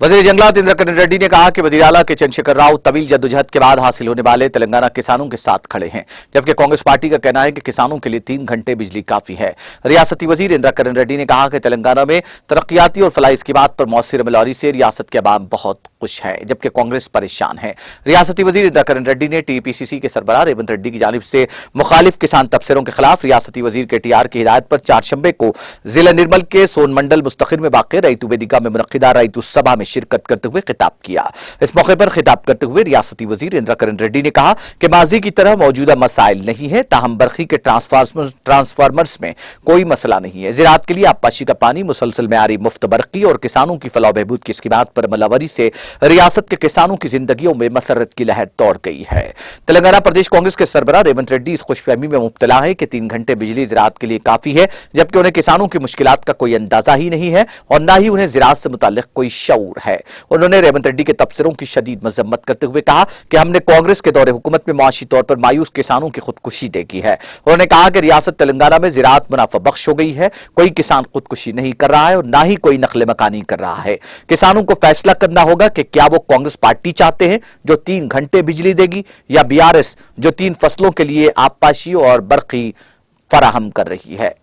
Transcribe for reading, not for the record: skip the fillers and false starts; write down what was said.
वजीर जंगलात इंद्र करण रेड्डी ने कहा कि वजीर आला के चंद्रशेखर राव तवील जद्दोजहद के बाद हासिल होने वाले तेलंगाना किसानों के साथ खड़े हैं, जबकि कांग्रेस पार्टी का कहना है कि किसानों के लिए 3 घंटे बिजली काफी है। रियासती वजीर इंद्र करण रेड्डी ने कहा कि तेलंगाना में तरक्याती और फलाही स्कीमात पर मौसर अमलवारी से रियासत के अवाम बहुत खुश है, जबकि कांग्रेस परेशान है। रियासती वजीर इंद्र करण रेड्डी ने टीपीसीसी के सरबराह रेवंत रेड्डी की जानिब से मुखालिफ किसान तबसरों के खिलाफ रियासती वजीर के टीआर की हिदायत पर 4 शंबे को जिला निर्मल के सोन मंडल मुस्तखिर में वाक़ रईतु वेदिका में मुनक्किदा रईतु सभा में शिरकत करते हुए खिताब किया। इस मौके पर खिताब करते हुए रियासती वजीर इंद्र करण रेड्डी ने कहा कि माजी की तरह मौजूदा मसाइल नहीं है, ताहम बरखी के ट्रांसफार्मर्स में कोई मसला नहीं है। ज़राअत के लिए आबपाशी का पानी, मुसलसल मेयारी मुफ्त बरखी और किसानों की फलाह बहबूद की स्कीमात पर अमलावरी से रियासत के किसानों की जिंदगियों में मसरत की लहर दौड़ गई है। तेलंगाना प्रदेश कांग्रेस के सरबराह रेवंत रेड्डी इस खुशफहमी में मुब्तला है कि 3 घंटे बिजली ज़राअत के लिए काफी है, जबकि उन्हें किसानों की मुश्किलात का कोई अंदाजा ही नहीं है और न ही उन्हें ज़राअत से मुताल्लिक कोई शऊर है। उन्होंने रेवंत रेड्डी के तबसरों की शदीद मजम्मत करते हुए कहा कि हमने कांग्रेस के दौरे हुकूमत में मुआशी तौर पर मायूस किसानों की खुदकुशी देखी है। उन्होंने कहा कि रियासत तेलंगाना में ज़राअत मुनाफा बख्श हो गई है, कोई किसान खुदकुशी नहीं कर रहा है और ना ही कोई नकल मकानी कर रहा है। किसानों को फैसला करना होगा कि क्या वो कांग्रेस पार्टी चाहते हैं जो 3 घंटे बिजली देगी, या बीआरएस जो 3 फसलों के लिए आबपाशी और बरखी फराहम कर रही है।